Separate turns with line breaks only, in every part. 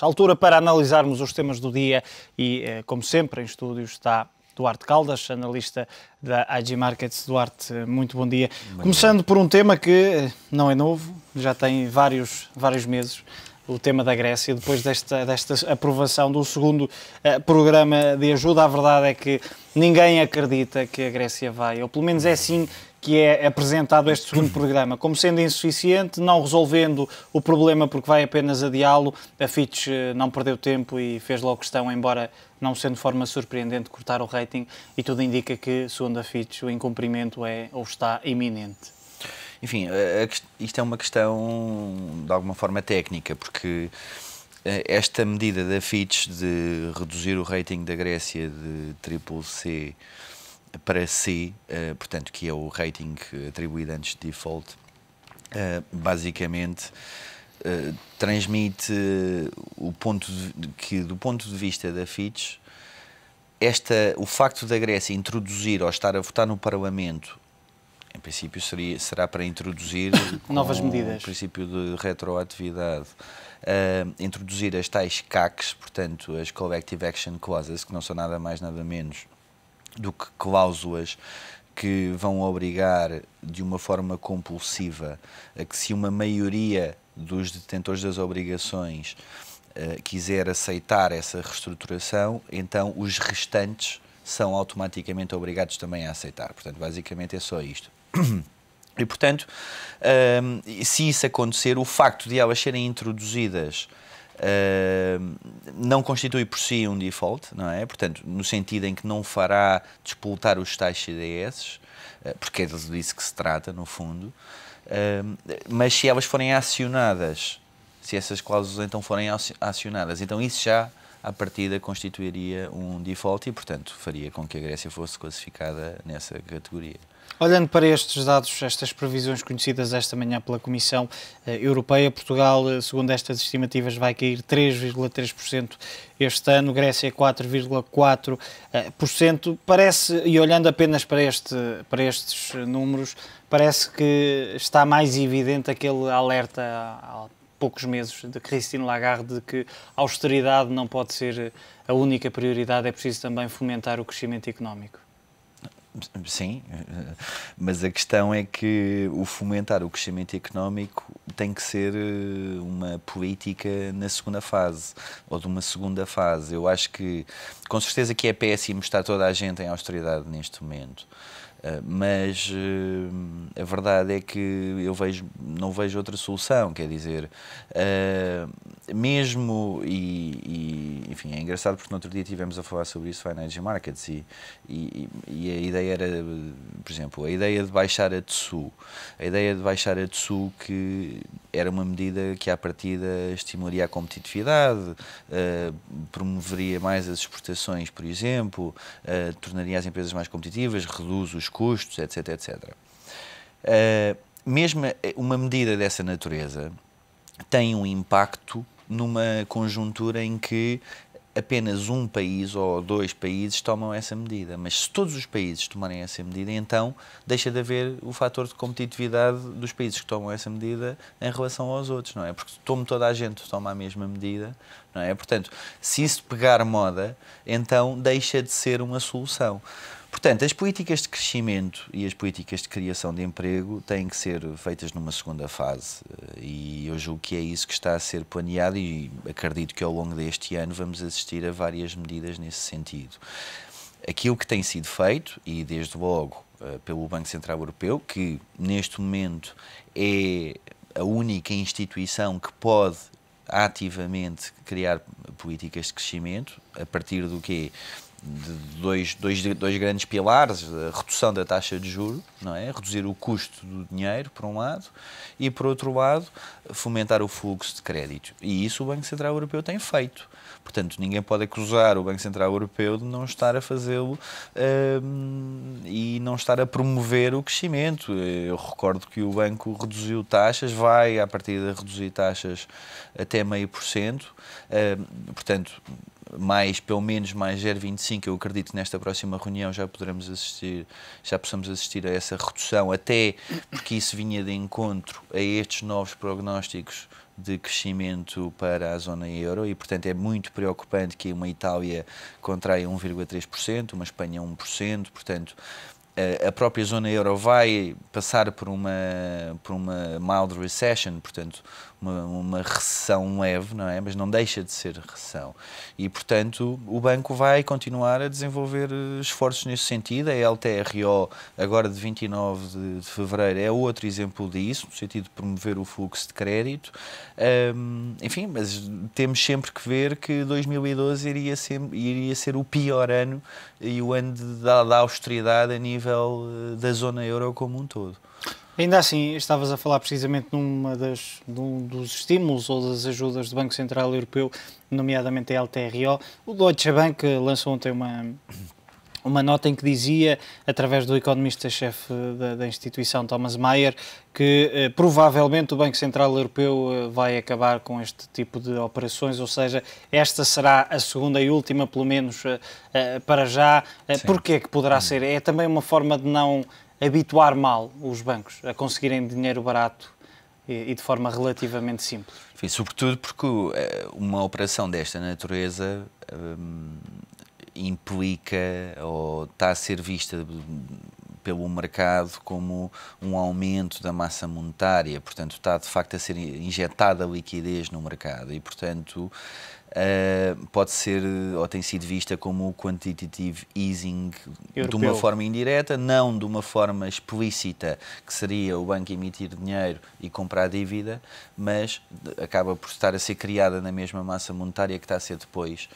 Altura para analisarmos os temas do dia e, como sempre, em estúdio está Duarte Caldas, analista da IG Markets. Duarte, muito bom dia. Começando por um tema que não é novo, já tem vários meses, o tema da Grécia. Depois desta aprovação do segundo programa de ajuda, a verdade é que ninguém acredita que a Grécia vai, ou pelo menos é assim que é apresentado este segundo programa, como sendo insuficiente, não resolvendo o problema porque vai apenas adiá-lo. A Fitch não perdeu tempo e fez logo questão, embora não sendo de forma surpreendente, cortar o rating, e tudo indica que, segundo a Fitch, o incumprimento é ou está iminente.
Enfim, isto é uma questão de alguma forma técnica, porque esta medida da Fitch de reduzir o rating da Grécia de CCC para C, portanto, que é o rating atribuído antes de default, basicamente transmite o ponto que, do ponto de vista da Fitch, o facto da Grécia introduzir ou estar a votar no Parlamento, em princípio será para introduzir
novas medidas,
o princípio de retroatividade, introduzir as tais CACs, portanto as Collective Action Clauses, que não são nada mais nada menos do que cláusulas que vão obrigar de uma forma compulsiva a que, se uma maioria dos detentores das obrigações quiser aceitar essa reestruturação, então os restantes são automaticamente obrigados também a aceitar. Portanto, basicamente é só isto. E, portanto, se isso acontecer, o facto de elas serem introduzidas não constitui por si um default, não é? Portanto, no sentido em que não fará despoltar os tais CDS, porque é disso que se trata, no fundo, mas se elas forem acionadas, se essas cláusulas então forem acionadas, então isso já, à partida, constituiria um default e, portanto, faria com que a Grécia fosse classificada nessa categoria.
Olhando para estes dados, estas previsões conhecidas esta manhã pela Comissão Europeia, Portugal, segundo estas estimativas, vai cair 3,3% este ano, Grécia 4,4%. Parece, e olhando apenas para estes números, parece que está mais evidente aquele alerta há poucos meses de Christine Lagarde de que a austeridade não pode ser a única prioridade, é preciso também fomentar o crescimento económico.
Sim, mas a questão é que o fomentar o crescimento económico tem que ser uma política na segunda fase, ou de uma segunda fase. Eu acho que, com certeza que é péssimo estar toda a gente em austeridade neste momento, mas a verdade é que eu não vejo outra solução, quer dizer, mesmo, enfim, é engraçado porque no outro dia estivemos a falar sobre isso na IG Markets e a ideia era, por exemplo, a ideia de baixar a TSU, que era uma medida que à partida estimularia a competitividade, promoveria mais as exportações, por exemplo, tornaria as empresas mais competitivas, reduz os custos, etc, etc. Mesmo uma medida dessa natureza tem um impacto numa conjuntura em que apenas um país ou dois países tomam essa medida, mas se todos os países tomarem essa medida, então deixa de haver o fator de competitividade dos países que tomam essa medida em relação aos outros, não é? Porque toda a gente toma a mesma medida, não é? Portanto, se isso pegar moda, então deixa de ser uma solução. Portanto, as políticas de crescimento e as políticas de criação de emprego têm que ser feitas numa segunda fase e eu julgo que é isso que está a ser planeado e acredito que ao longo deste ano vamos assistir a várias medidas nesse sentido. Aquilo que tem sido feito, e desde logo pelo Banco Central Europeu, que neste momento é a única instituição que pode ativamente criar políticas de crescimento, a partir do quê? De dois grandes pilares, a redução da taxa de juros, não é? Reduzir o custo do dinheiro, por um lado, e, por outro lado, fomentar o fluxo de crédito. E isso o Banco Central Europeu tem feito. Portanto, ninguém pode acusar o Banco Central Europeu de não estar a fazê-lo e não estar a promover o crescimento. Eu recordo que o banco reduziu taxas, vai, à partida, reduzir taxas até 0,5%. Portanto, pelo menos mais 0,25%, eu acredito que nesta próxima reunião já possamos assistir a essa redução, até porque isso vinha de encontro a estes novos prognósticos de crescimento para a zona euro e, portanto, é muito preocupante que uma Itália contraia 1,3%, uma Espanha 1%, portanto, a própria zona euro vai passar por uma mild recession, portanto, uma recessão leve, não é? Mas não deixa de ser recessão. E, portanto, o banco vai continuar a desenvolver esforços nesse sentido. A LTRO, agora de 29 de fevereiro, é outro exemplo disso, no sentido de promover o fluxo de crédito. Enfim, mas temos sempre que ver que 2012 iria ser o pior ano e o ano da austeridade a nível da zona euro como um todo.
Ainda assim, estavas a falar precisamente de um dos estímulos ou das ajudas do Banco Central Europeu, nomeadamente a LTRO. O Deutsche Bank lançou ontem uma nota em que dizia, através do economista-chefe da instituição, Thomas Mayer, que provavelmente o Banco Central Europeu vai acabar com este tipo de operações, ou seja, esta será a segunda e última, pelo menos para já. Porquê que poderá ser? É também uma forma de não habituar mal os bancos a conseguirem dinheiro barato e de forma relativamente simples.
Enfim, sobretudo porque uma operação desta natureza implica ou está a ser vista pelo mercado como um aumento da massa monetária, portanto está de facto a ser injetada liquidez no mercado e, portanto, pode ser ou tem sido vista como quantitative easing europeu, de uma forma indireta, não de uma forma explícita, que seria o banco emitir dinheiro e comprar dívida, mas acaba por estar a ser criada na mesma massa monetária que está a ser depois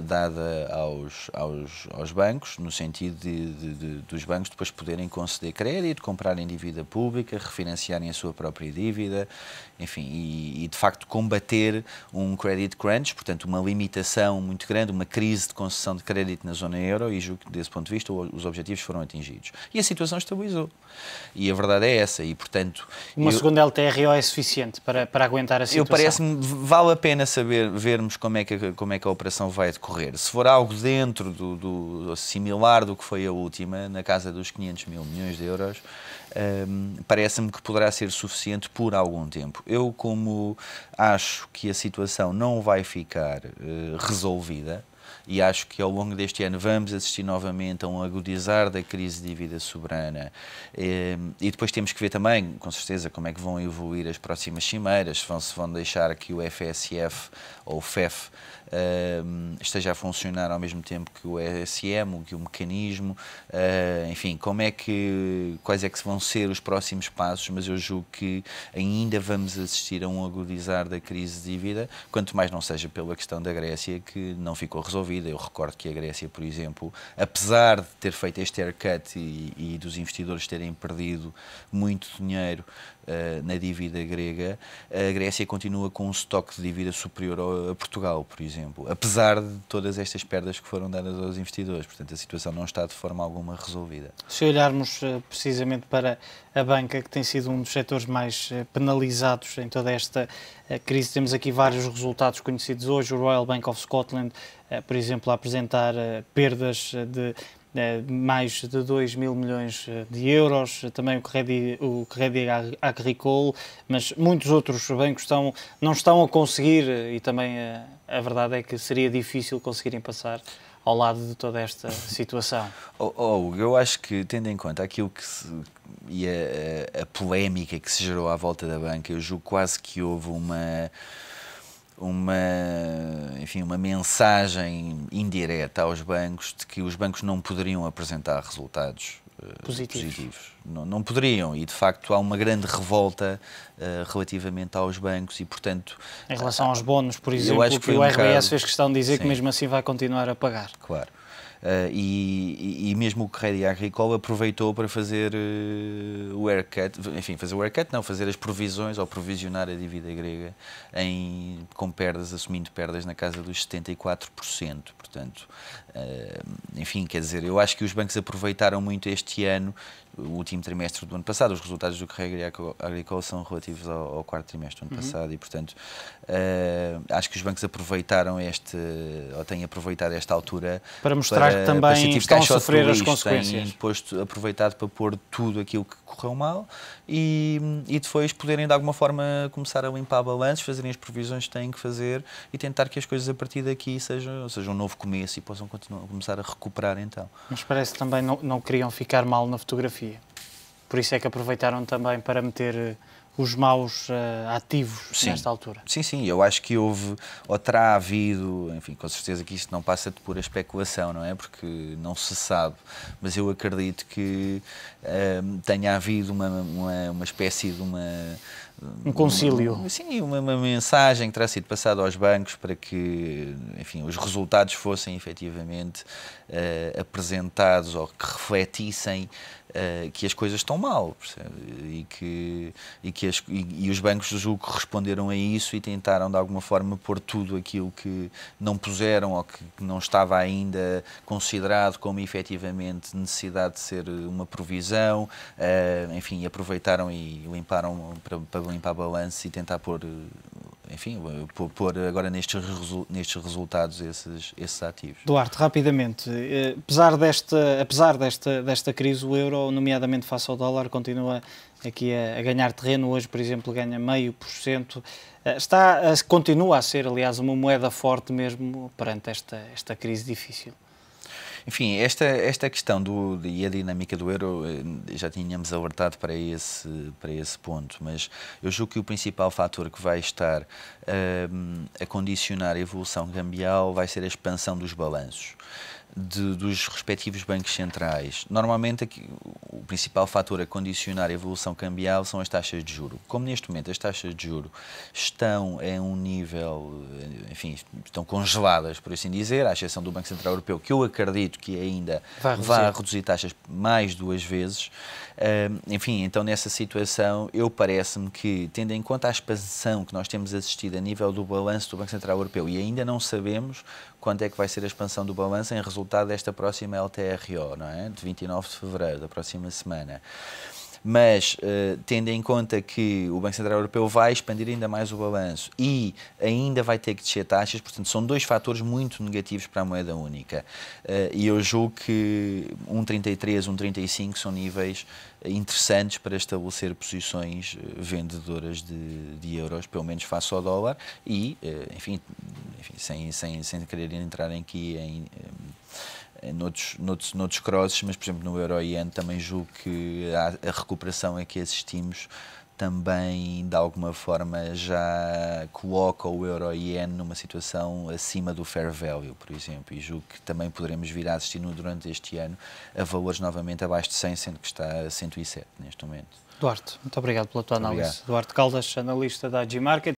dada aos bancos, no sentido dos bancos depois poderem conceder crédito, comprarem dívida pública, refinanciarem a sua própria dívida, enfim, e de facto combater um credit crunch, portanto uma limitação muito grande, uma crise de concessão de crédito na zona euro, e julgo que desse ponto de vista os objetivos foram atingidos. E a situação estabilizou. E a verdade é essa, e portanto...
Uma segunda LTRO é suficiente para aguentar a situação?
Parece-me, vale a pena vermos como é que a operação vai decorrer. Se for algo dentro similar do que foi a última, na casa dos 500 mil milhões de euros, parece-me que poderá ser suficiente por algum tempo. Eu, como acho que a situação não vai ficar resolvida, e acho que ao longo deste ano vamos assistir novamente a um agudizar da crise de dívida soberana, e depois temos que ver também, com certeza, como é que vão evoluir as próximas cimeiras, se vão deixar que o FSF ou o FEF esteja a funcionar ao mesmo tempo que o ESM, que o mecanismo, enfim, quais é que vão ser os próximos passos, mas eu julgo que ainda vamos assistir a um agudizar da crise de dívida, quanto mais não seja pela questão da Grécia, que não ficou resolvida. Eu recordo que a Grécia, por exemplo, apesar de ter feito este haircut e dos investidores terem perdido muito dinheiro na dívida grega, a Grécia continua com um estoque de dívida superior a Portugal, por exemplo, apesar de todas estas perdas que foram dadas aos investidores. Portanto, a situação não está de forma alguma resolvida.
Se olharmos precisamente para a banca, que tem sido um dos setores mais penalizados em toda esta crise, temos aqui vários resultados conhecidos hoje. O Royal Bank of Scotland, por exemplo, a apresentar perdas de mais de 2 mil milhões de euros, também o Crédit Agricole, mas muitos outros bancos não estão a conseguir, e também a verdade é que seria difícil conseguirem passar ao lado de toda esta situação.
Eu acho que, tendo em conta aquilo e a polémica que se gerou à volta da banca, eu julgo quase que houve uma mensagem indireta aos bancos de que os bancos não poderiam apresentar resultados positivos. Não poderiam, e de facto há uma grande revolta relativamente aos bancos e, portanto...
Em relação aos bónus, por exemplo, que o RBS fez questão de dizer que mesmo assim vai continuar a pagar.
Claro. E mesmo o Crédit Agricole aproveitou para fazer o haircut, fazer as provisões ou provisionar a dívida grega com perdas, assumindo perdas na casa dos 74%. Portanto, enfim, quer dizer, eu acho que os bancos aproveitaram muito este ano, o último trimestre do ano passado. Os resultados do Crédit Agricole são relativos ao quarto trimestre do ano passado e, portanto, acho que os bancos aproveitaram ou têm aproveitado esta altura
para mostrar mostrar que também estão a sofrer as
Têm
consequências.
aproveitado para pôr tudo aquilo que correu mal e depois poderem de alguma forma começar a limpar balanços, fazerem as previsões que têm que fazer e tentar que as coisas a partir daqui sejam um novo começo e possam começar a recuperar então.
Mas parece que também não queriam ficar mal na fotografia. Por isso é que aproveitaram também para meter os maus ativos nesta altura.
Sim, eu acho que houve, ou terá havido, enfim, com certeza que isto não passa de pura especulação, não é? Porque não se sabe, mas eu acredito que tenha havido uma espécie de
um concílio.
Sim, uma mensagem que terá sido passada aos bancos para que, enfim, os resultados fossem efetivamente apresentados ou que refletissem que as coisas estão mal, percebe? E os bancos, julgo que responderam a isso e tentaram de alguma forma pôr tudo aquilo que não puseram ou que não estava ainda considerado como efetivamente necessidade de ser uma provisão, enfim, aproveitaram e limparam para limpar balanço e tentar pôr, enfim, pôr agora nestes resultados esses ativos.
Duarte, rapidamente, apesar desta crise, o euro, nomeadamente face ao dólar, continua aqui a ganhar terreno. Hoje, por exemplo, ganha 0,5%. Continua a ser, aliás, uma moeda forte mesmo perante esta crise difícil.
Enfim, esta questão e a dinâmica do euro, já tínhamos alertado para esse ponto, mas eu julgo que o principal fator que vai estar a condicionar a evolução cambial vai ser a expansão dos balanços dos respectivos bancos centrais. Normalmente, aqui, o principal fator a condicionar a evolução cambial são as taxas de juro. Como neste momento as taxas de juro estão em um nível, enfim, estão congeladas, por assim dizer, à exceção do Banco Central Europeu, que eu acredito que ainda vai reduzir taxas mais 2 vezes. Enfim, então nessa situação, parece-me que, tendo em conta a expansão que nós temos assistido a nível do balanço do Banco Central Europeu, e ainda não sabemos quando é que vai ser a expansão do balanço em resultado desta próxima LTRO, não é? De 29 de fevereiro, da próxima semana. Mas, tendo em conta que o Banco Central Europeu vai expandir ainda mais o balanço e ainda vai ter que descer taxas, portanto, são 2 fatores muito negativos para a moeda única. E eu julgo que 1,33, 1,35 são níveis interessantes para estabelecer posições vendedoras de euros, pelo menos face ao dólar, e, enfim sem querer entrar aqui noutros crosses, mas, por exemplo, no euro-ien também julgo que a recuperação a que assistimos também, de alguma forma, já coloca o euro-ien numa situação acima do fair value, por exemplo, e julgo que também poderemos vir a assistir durante este ano a valores novamente abaixo de 100, sendo que está a 107 neste momento.
Duarte, muito obrigado pela tua análise. Duarte Caldas, analista da Agimarket.